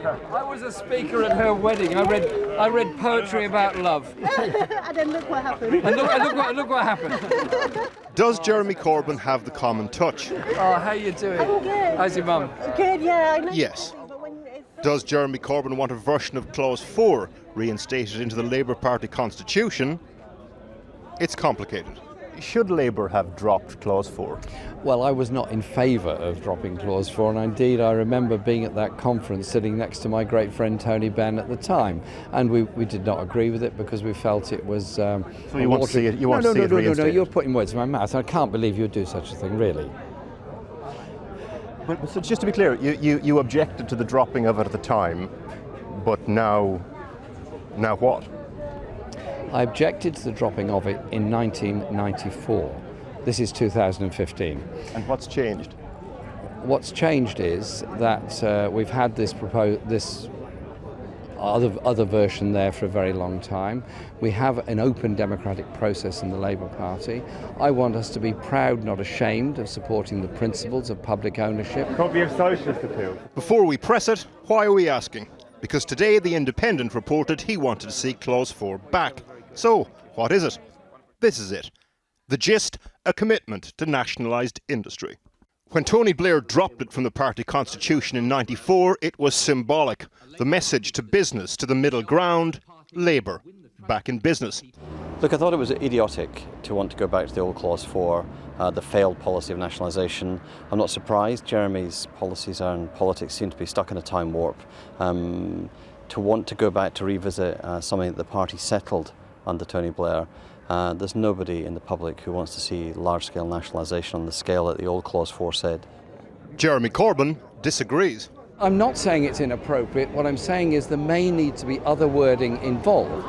I was a speaker at her wedding. I read poetry about love. And then look what happened. And look what happened. Does Jeremy Corbyn have the common touch? Oh, how you doing? I'm good. How's your mum? Good, yeah. I know. Yes. Does Jeremy Corbyn want a version of Clause 4 reinstated into the Labour Party constitution? It's complicated. Should Labour have dropped Clause 4? Well, I was not in favour of dropping Clause 4, and indeed I remember being at that conference sitting next to my great friend Tony Benn at the time, and we did not agree with it because we felt it was... So you want to see it reinstated? No, you're putting words in my mouth. I can't believe you'd do such a thing, really. But so just to be clear, you objected to the dropping of it at the time, but now what? I objected to the dropping of it in 1994. This is 2015. And what's changed? What's changed is that we've had this other version there for a very long time. We have an open democratic process in the Labour Party. I want us to be proud, not ashamed, of supporting the principles of public ownership. Could be a socialist appeal. Before we press it, why are we asking? Because today The Independent reported he wanted to see Clause 4 back. So, what is it? This is it. The gist, a commitment to nationalised industry. When Tony Blair dropped it from the party constitution in '94, it was symbolic. The message to business, to the middle ground, Labour, back in business. Look, I thought it was idiotic to want to go back to the old Clause 4, the failed policy of nationalisation. I'm not surprised. Jeremy's policies and politics seem to be stuck in a time warp. To want to go back to revisit something that the party settled under Tony Blair, there's nobody in the public who wants to see large-scale nationalisation on the scale that the old Clause 4 said. Jeremy Corbyn disagrees. I'm not saying it's inappropriate. What I'm saying is there may need to be other wording involved,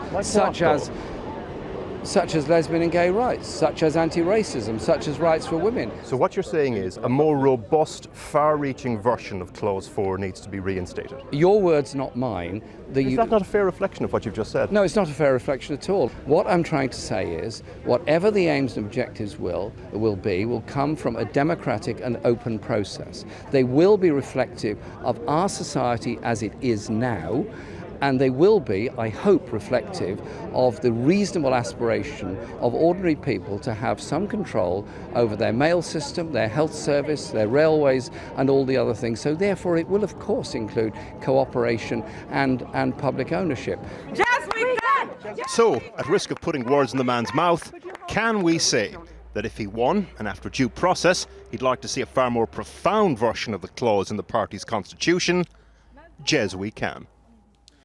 such as lesbian and gay rights, such as anti-racism, such as rights for women. So what you're saying is a more robust, far-reaching version of Clause 4 needs to be reinstated. Your words, not mine. Is that not a fair reflection of what you've just said? No, it's not a fair reflection at all. What I'm trying to say is, whatever the aims and objectives will come from a democratic and open process. They will be reflective of our society as it is now, and they will be, I hope, reflective of the reasonable aspiration of ordinary people to have some control over their mail system, their health service, their railways, and all the other things. So therefore it will, of course, include cooperation and public ownership. Yes, we can! So, at risk of putting words in the man's mouth, can we say that if he won, and after due process, he'd like to see a far more profound version of the clause in the party's constitution? Jez, we can.